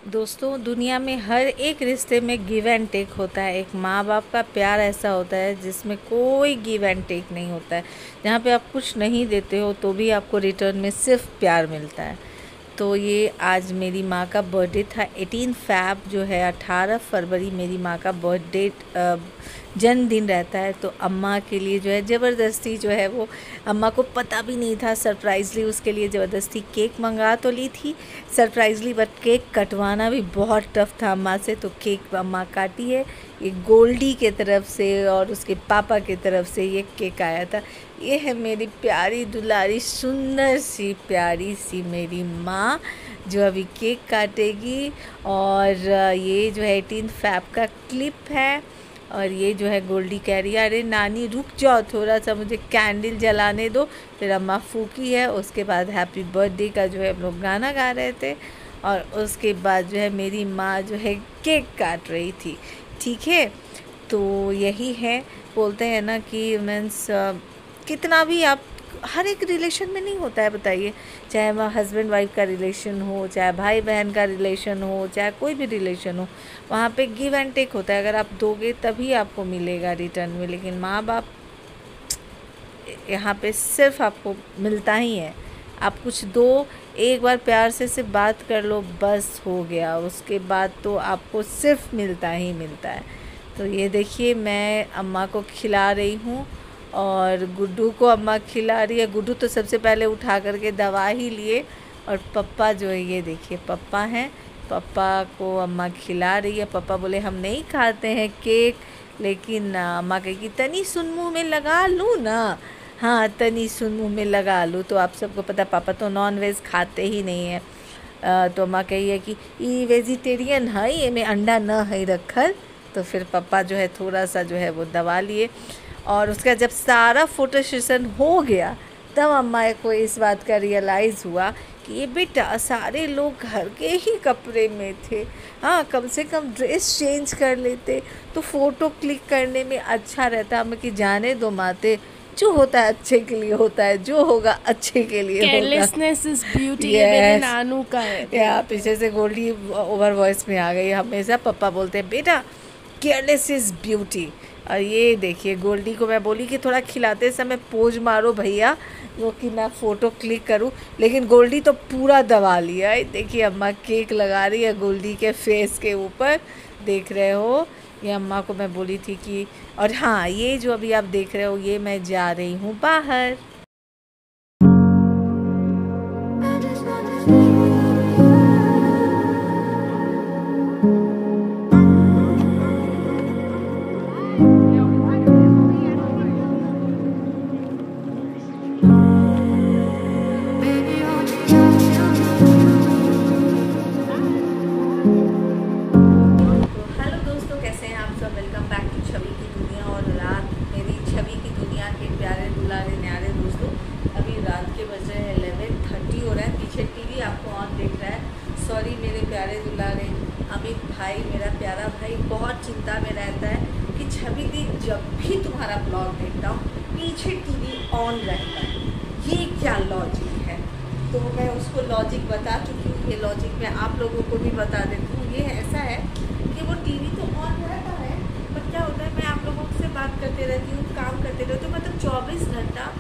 दोस्तों, दुनिया में हर एक रिश्ते में गिव एंड टेक होता है। एक माँ बाप का प्यार ऐसा होता है जिसमें कोई गिव एंड टेक नहीं होता है। जहाँ पे आप कुछ नहीं देते हो तो भी आपको रिटर्न में सिर्फ प्यार मिलता है। तो ये आज मेरी माँ का बर्थडे था। 18 फैब जो है 18 फरवरी मेरी माँ का बर्थडे जन्मदिन रहता है। तो अम्मा के लिए जो है ज़बरदस्ती जो है वो, अम्मा को पता भी नहीं था, सरप्राइजली उसके लिए ज़बरदस्ती केक मंगा तो ली थी सरप्राइजली, बट केक कटवाना भी बहुत टफ था अम्मा से। तो केक अम्मा काटी है। ये गोल्डी के तरफ से और उसके पापा के तरफ से ये केक आया था। ये है मेरी प्यारी दुलारी सुंदर सी प्यारी सी मेरी माँ जो अभी केक काटेगी। और ये जो है 18 फैब का क्लिप है। और ये जो है गोल्डी कह रही है, अरे नानी रुक जाओ, थोड़ा सा मुझे कैंडल जलाने दो। फिर अम्मा फूकी है। उसके बाद हैप्पी बर्थडे का जो है हम लोग गाना गा रहे थे। और उसके बाद जो है मेरी माँ जो है केक काट रही थी। ठीक है, तो यही है, बोलते हैं ना कि मीन्स कितना भी आप, हर एक रिलेशन में नहीं होता है, बताइए, चाहे वह हस्बैंड वाइफ का रिलेशन हो, चाहे भाई बहन का रिलेशन हो, चाहे कोई भी रिलेशन हो, वहाँ पे गिव एंड टेक होता है। अगर आप दोगे तभी आपको मिलेगा रिटर्न में। लेकिन माँ बाप यहाँ पे सिर्फ आपको मिलता ही है। आप कुछ दो, एक बार प्यार से सिर्फ बात कर लो, बस हो गया। उसके बाद तो आपको सिर्फ मिलता ही मिलता है। तो ये देखिए, मैं अम्मा को खिला रही हूँ और गुड्डू को अम्मा खिला रही है। गुड्डू तो सबसे पहले उठा करके दवा ही लिए। और पप्पा जो है, ये देखिए पप्पा हैं, पप्पा को अम्मा खिला रही है। पापा बोले हम नहीं खाते हैं केक, लेकिन अम्मा कहेगी तनी सुन मुँह में लगा लूँ ना। हाँ, तनी सुन मुँह में लगा लूँ। तो आप सबको पता, पापा तो नॉन वेज खाते ही नहीं है। तो अम्मा कही है कि ये वेजिटेरियन है, ये में अंडा न है रखल। तो फिर पापा जो है थोड़ा सा जो है वो दबा लिए। और उसका जब सारा फोटो सेशन हो गया तब अम्मा को इस बात का रियलाइज़ हुआ कि ये बेटा सारे लोग घर के ही कपड़े में थे। हाँ, कम से कम ड्रेस चेंज कर लेते तो फ़ोटो क्लिक करने में अच्छा रहता। हमें कि जाने दो माते, जो होता है अच्छे के लिए होता है, जो होगा अच्छे के लिए होगा। केयरलेसनेस इज ब्यूटी, ये मेरे नानू का है। या पीछे से गोल्डी ओवर वॉइस में आ गई। हमेशा पापा बोलते हैं बेटा केयरलेस इज़ ब्यूटी। और ये देखिए गोल्डी को मैं बोली कि थोड़ा खिलाते समय पोज मारो भैया, वो कि मैं फ़ोटो क्लिक करूं, लेकिन गोल्डी तो पूरा दबा लिया है। देखिए अम्मा केक लगा रही है गोल्डी के फेस के ऊपर, देख रहे हो। ये अम्मा को मैं बोली थी कि, और हाँ, ये जो अभी आप देख रहे हो ये मैं जा रही हूँ बाहर। सॉरी मेरे प्यारे दुलारे, अमित भाई, मेरा प्यारा भाई बहुत चिंता में रहता है कि छवि दी जब भी तुम्हारा ब्लॉग देखता हूँ पीछे टीवी ऑन रहता है, ये क्या लॉजिक है। तो मैं उसको लॉजिक बता चुकी हूँ। ये लॉजिक मैं आप लोगों को भी बता देती हूँ। ये ऐसा है कि वो टीवी तो ऑन रहता है, पर क्या होता है, मैं आप लोगों से बात करते रहती हूँ, काम करते रहती हूँ, मतलब 24 घंटा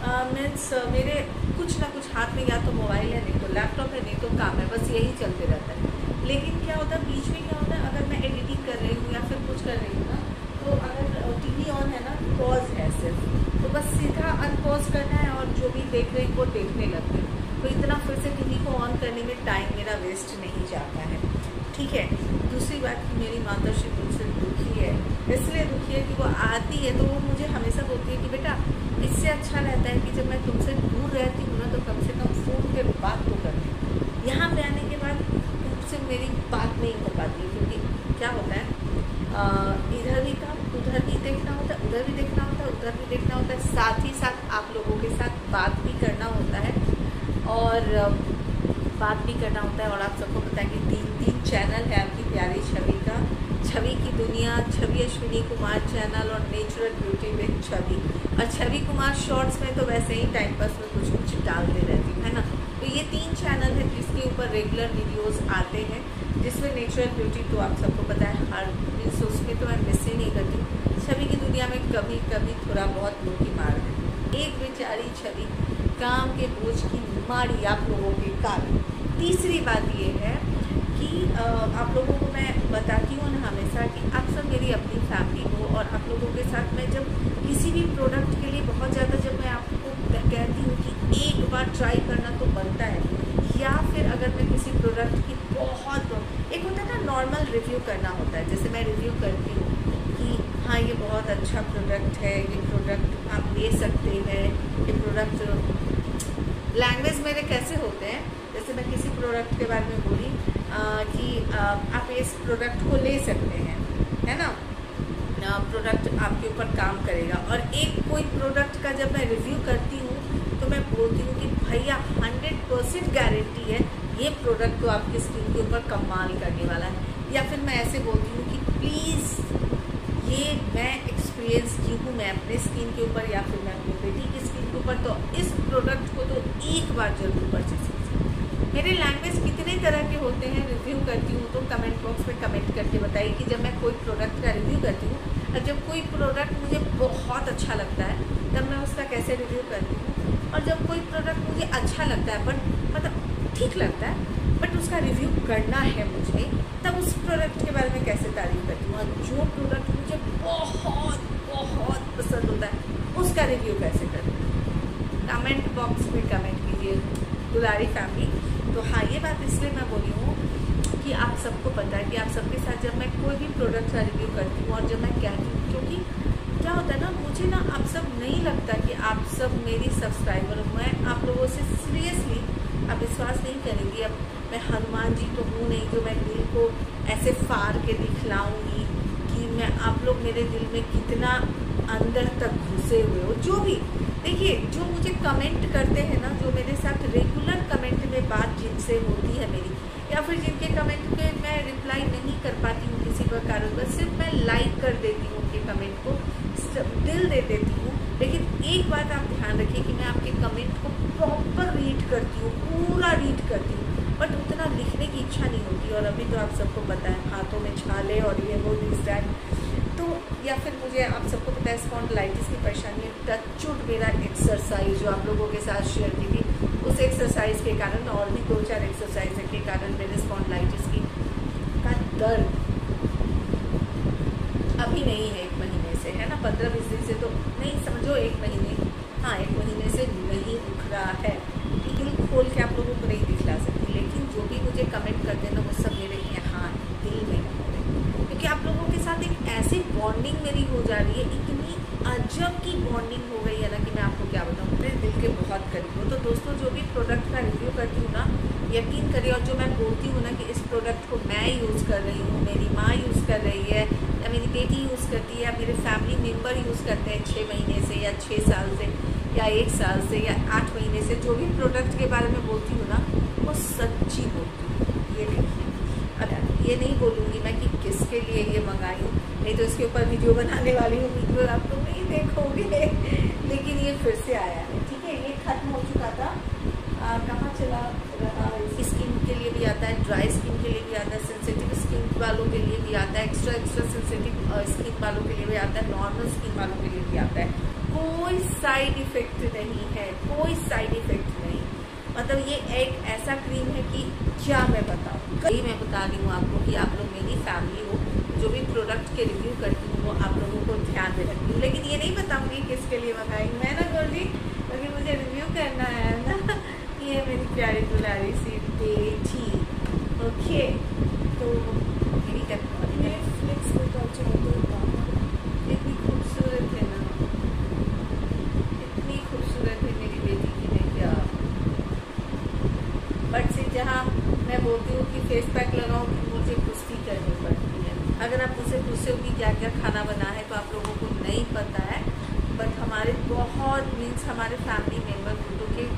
मीन्स मेरे कुछ ना कुछ हाथ में, या तो मोबाइल है, नहीं तो लैपटॉप है, नहीं तो काम है, बस यही चलते रहता है। लेकिन क्या होता है बीच में, क्या होता है, अगर मैं एडिटिंग कर रही हूँ या फिर कुछ कर रही हूँ ना, तो अगर टीवी ऑन है ना, पॉज है सिर्फ, तो बस सीधा अनपॉज करना है और जो भी देख रही वो देखने लगते हैं। तो इतना फिर से टीवी को ऑन करने में टाइम मेरा वेस्ट नहीं जाता है। ठीक है। दूसरी बात, मेरी माताश्री मुझसे दुखी है, इसलिए दुखी है कि वो आती है तो वो मुझे हमेशा बोलती है कि बेटा इससे अच्छा रहता है कि जब मैं तुमसे दूर रहती हूँ ना तो कम से कम फ़ोन पे बात तो कर लें। यहाँ पे आने के बाद तुमसे मेरी बात नहीं हो पाती, क्योंकि क्या होता है, इधर भी काम, उधर भी देखना होता है, उधर भी देखना होता है, उधर भी देखना होता है, साथ ही साथ आप लोगों के साथ बात भी करना होता है और बात भी करना होता है। और आप सबको पता है कि 3 चैनल है आपकी प्यारी छवि का, छवि की दुनिया, छवि अश्विनी कुमार चैनल और नेचुरल ब्यूटी विद छवि। और छवि कुमार शॉर्ट्स में तो वैसे ही टाइम पास में कुछ कुछ डालते रहती हूँ, है ना। तो ये 3 चैनल है जिसके ऊपर रेगुलर वीडियोस आते हैं। जिसमें नेचुरल ब्यूटी तो आप सबको पता है, हर मीन्स उसमें तो मैं मिस ही नहीं करती। छवि की दुनिया में कभी कभी थोड़ा बहुत लोग ही मार देते। एक बेचारी छवि काम के बोझ की मारी आप लोगों के कारण। तीसरी बात ये है कि आप लोगों को मैं बताती हूँ ना हमेशा कि आप सब मेरी अपनी फैमिली हो, और आप लोगों के साथ मैं जब किसी भी प्रोडक्ट के लिए बहुत ज़्यादा जब मैं आपको कहती हूँ कि एक बार ट्राई करना तो बनता है, या फिर अगर मैं किसी प्रोडक्ट की बहुत एक होता है ना नॉर्मल रिव्यू करना होता है, जैसे मैं रिव्यू करती हूँ कि हाँ ये बहुत अच्छा प्रोडक्ट है, ये प्रोडक्ट आप ले सकते हैं, ये प्रोडक्ट लैंग्वेज मेरे कैसे होते हैं, जैसे मैं किसी प्रोडक्ट के बारे में बोली कि आप इस प्रोडक्ट को ले सकते हैं, है ना, प्रोडक्ट आपके ऊपर काम करेगा। और एक कोई प्रोडक्ट का जब मैं रिव्यू करती हूँ तो मैं बोलती हूँ कि भैया 100% गारंटी है ये प्रोडक्ट तो आपकी स्किन के ऊपर कमाल करने वाला है। या फिर मैं ऐसे बोलती हूँ कि प्लीज़ ये मैं एक्सपीरियंस की हूँ मैं अपने स्किन के ऊपर या फिर मैं अपनी बेटी की स्किन के ऊपर, तो इस प्रोडक्ट को तो एक बार जरूर परचेज कीजिए। मेरे लैंग्वेज कितने तरह के होते हैं, रिव्यू करती हूँ तो कमेंट बॉक्स में कमेंट करके बताइए कि जब मैं कोई प्रोडक्ट का रिव्यू करती हूँ और जब कोई प्रोडक्ट मुझे बहुत अच्छा लगता है तब मैं उसका कैसे रिव्यू करती हूँ, और जब कोई प्रोडक्ट मुझे अच्छा लगता है बट मतलब ठीक लगता है बट उसका रिव्यू करना है मुझे, तब उस प्रोडक्ट के बारे में कैसे तारीफ करती हूँ, और जो प्रोडक्ट मुझे बहुत बहुत पसंद होता है उसका रिव्यू कैसे करती हूँ। कमेंट बॉक्स में कमेंट कीजिए दुलारी फैमिली। तो हाँ, ये बात इसलिए मैं बोली हूँ कि आप सबको पता है कि आप सबके साथ जब मैं कोई भी प्रोडक्ट का रिव्यू करती हूँ और जब मैं कहती हूँ, क्योंकि क्या होता है ना, मुझे ना आप सब नहीं लगता कि आप सब मेरी सब्सक्राइबर हूँ। मैं आप लोगों से सीरियसली आप विश्वास नहीं करेंगी, अब मैं हनुमान जी तो हूँ नहीं जो मैं दिल को ऐसे फाड़ के दिखलाऊँगी कि मैं आप लोग मेरे दिल में कितना अंदर तक घुसे हुए हो। जो भी देखिए, जो मुझे कमेंट करते हैं ना, जो मेरे साथ रेगुलर कमेंट में बात जिनसे होती है मेरी, या फिर जिनके कमेंट पे मैं रिप्लाई नहीं कर पाती हूँ किसी पर कारणवश, सिर्फ मैं लाइक कर देती हूँ उनके कमेंट को, दिल दे देती हूँ। लेकिन एक बात आप ध्यान रखिए कि मैं आपके कमेंट को प्रॉपर रीड करती हूँ, पूरा रीड करती हूँ, बट उतना लिखने की इच्छा नहीं होती। और अभी तो आप सबको पता है हाथों में छाले और ये वो दिस दैट, तो या फिर मुझे आप सबको पता है स्पॉन्डिलाइटिस की परेशानी है। टचवुड मेरा एक्सरसाइज जो आप लोगों के साथ शेयर की थी, उस एक्सरसाइज के कारण और भी 2-4 एक्सरसाइज के कारण मेरे स्पॉन्डिलाइटिस की का दर्द अभी नहीं है 1 महीने से, है ना, 15-20 दिन से तो नहीं, समझो 1 महीने, हाँ 1 महीने से नहीं दिख रहा है। दिल खोल के आप लोगों को नहीं दिखला सकती, लेकिन जो भी मुझे कमेंट करते हैं ना वो सब मेरे यहाँ दिल में है, क्योंकि आप लोगों के साथ एक ऐसी बॉन्डिंग मेरी हो जा रही है, इतनी अजब की बॉन्डिंग हो गई है ना कि मैं आपको क्या बताऊँ, मेरे दिल के बहुत करीब हो। तो दोस्तों, जो भी प्रोडक्ट का रिव्यू करती हूँ ना, यकीन करिए, और जो मैं बोलती हूँ ना कि इस प्रोडक्ट को मैं यूज़ कर रही हूँ, मेरी माँ यूज़ कर रही है, या मेरी बेटी यूज़ करती है, या मेरे फैमिली मेम्बर यूज़ करते हैं 6 महीने से या 6 साल से या 1 साल से या 8 महीने से, जो भी प्रोडक्ट के बारे में बोलती हूँ ना वो सच्ची बोलती हूँ। ये देखिए, अब ये नहीं बोलूँगी मैं कि किसके लिए ये मंगाई हूँ, नहीं तो इसके ऊपर वीडियो बनाने वाली हूँ, वीडियो आप लोग नहीं देखोगे, लेकिन ये फिर से आया है, ठीक है। ये खत्म हो चुका था, कहाँ चला रहा, स्किन के लिए भी आता है, ड्राई स्किन के लिए भी आता है, सेंसिटिव स्किन वालों के लिए भी आता है, एक्स्ट्रा सेंसिटिव स्किन वालों के लिए भी आता है, नॉर्मल स्किन वालों के लिए भी आता है। कोई साइड इफेक्ट नहीं है, कोई साइड इफेक्ट नहीं, मतलब ये एक ऐसा क्रीम है कि क्या मैं बताऊँ। यही मैं बता रही हूँ आपको कि आप लोग मेरी फैमिली हो, जो भी प्रोडक्ट के रिव्यू करती हूँ वो आप लोगों को ध्यान में रखती हूँ, लेकिन ये नहीं बताऊँगी किसके लिए मंगाई मैं ना गोल्डी, क्योंकि मुझे रिव्यू करना है ना। ये मेरी प्यारी दुलारी सी बेटी, ओके। तो मेरी नेटफ्लिक्स पे तो इतनी खूबसूरत है ना, इतनी खूबसूरत है मेरी बेटी की, मैं क्या, बट से जहाँ मैं बोलती हूँ कि फेस पैक लगाओ कि मुझे कुश्ती करनी पड़ती है। अगर आप मुझसे पूछते हो कि क्या क्या खाना बना है तो आप लोगों को नहीं पता है, बट हमारे बहुत मीन्स हमारे फैमिली मेम्बर खुदों के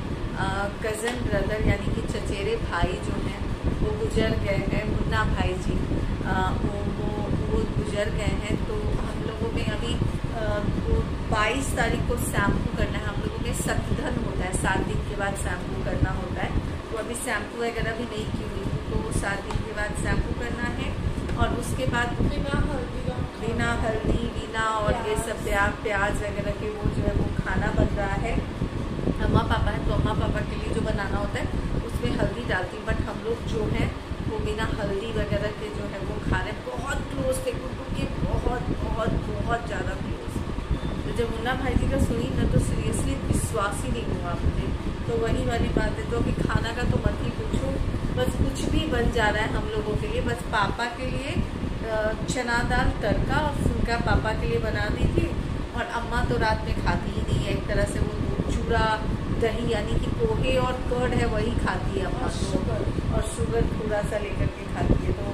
कज़न ब्रदर यानी कि चचेरे भाई जो हैं वो गुजर गए हैं, मुन्ना भाई जी वो गुजर गए हैं। तो हम लोगों में अभी 22 तारीख को शैम्पू करना है, हम लोगों में सतधन होता है, 7 दिन के बाद शैम्पू करना होता है, तो अभी शैम्पू वगैरह भी नहीं की हुई हूँ, आपको 7 दिन के बाद शैम्पू करना है और उसके बाद बिना हल्दी बिना और ये सब प्याज वगैरह के वो जो है वो खाना बन रहा है। अम्मा पापा है तो अम्मा पापा के लिए जो बनाना होता है उसमें हल्दी डालती, बट हम लोग जो है वो बिना हल्दी वगैरह के जो है वो खा रहे हैं। बहुत क्लोज थे गुड्डू के, बहुत बहुत बहुत ज़्यादा क्लोज। तो जब मुन्ना भाई जी का सुनी ना तो सीरियसली विश्वास ही नहीं हुआ मुझे। तो वही वाली बात है। तो अभी खाना का तो मत ही पूछो, बस कुछ भी बन जा रहा है हम लोगों के लिए। बस पापा के लिए चना दाल तड़का और फुल्का पापा के लिए बना दी थी, और अम्मा तो रात में खाती ही नहीं है। एक तरह से वो चूड़ा दही यानी कि पोहे और कर्ड है वही खाती है अम्मा तो, और शुगर थोड़ा सा लेकर के खाती है। तो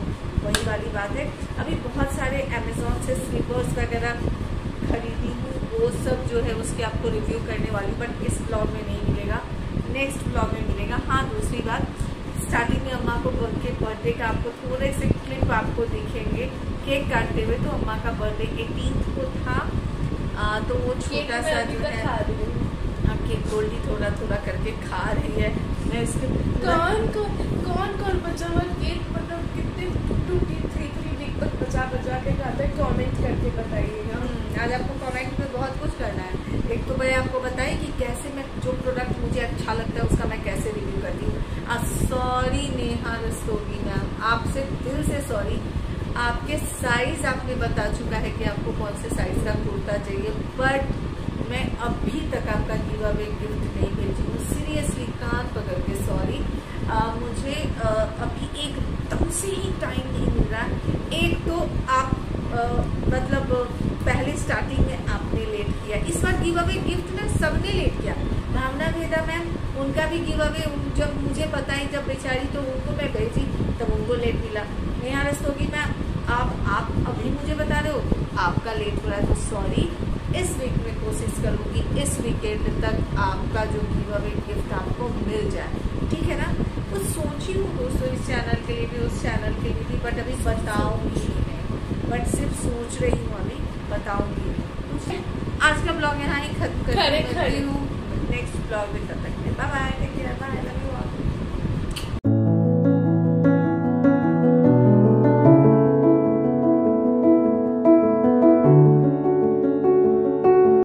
वही वाली बात है। अभी बहुत सारे अमेज़ॉन से स्लीपर्स वगैरह खरीदी हूँ, वो सब जो है उसके आपको रिव्यू करने वाली, बट इस ब्लॉग में नहीं मिलेगा, नेक्स्ट ब्लॉग में मिलेगा। हाँ, दूसरी बात, स्टार्टिंग में अम्मा को उनके बर्थडे का आपको थोड़े से क्लिप आपको दिखेंगे केक काटते हुए। तो अम्मा का बर्थडे 18 को था, तो वो छोटा सा जो है केक गोल्डी थोड़ा थोड़ा करके खा रही है। मैं इसके कौन बचा हुआ केक, मतलब कितने 2-3 वीक तक बचा के खाता है, कमेंट करके बताइएगा। आज आपको कमेंट में बहुत कुछ करना है। एक तो मैं आपको बताई कि कैसे मैं जो प्रोडक्ट मुझे अच्छा लगता है उसका मैं कैसे रिव्यू करती हूँ। सॉरी नेहा रस्तोगी मैम, आपसे दिल से सॉरी। आपके साइज आपने बता चुका है कि आपको कौन से साइज का कुर्ता चाहिए, बट मैं अभी तक आपका गिव अवे गिफ्ट नहीं भेजी हूँ। सीरियसली कान पकड़ के सॉरी। मुझे अभी एकदम से ही टाइम नहीं मिल रहा। एक तो आप मतलब पहले स्टार्टिंग में आपने लेट किया, इस बार गिव अवे गिफ्ट ना सबने लेट किया। भावना भेदा मैम, उनका भी गिव अवे जब मुझे बताई जब बेचारी, तो उनको मैं भेजी तब उनको लेट मिला। नेहा रस्तोगी मैम, आप अभी मुझे बता रहे हो तो आपका लेट हो रहा है, तो सॉरी। इस वीक में कोशिश करूँगी इस वीकेंड तक आपका जो गिव अवे गिफ्ट आपको मिल जाए, ठीक है ना। कुछ सोची हूँ दोस्तों इस चैनल के लिए भी, उस चैनल के लिए भी, बट अभी बताऊँगी नहीं, बट सिर्फ सोच रही हूँ, अभी बताऊँगी नहीं, ठीक है। आज का ब्लॉग यहाँ ही खत्म करती हूँ। नेक्स्ट ब्लॉग में तब तक bye bye, take care, bye, love you.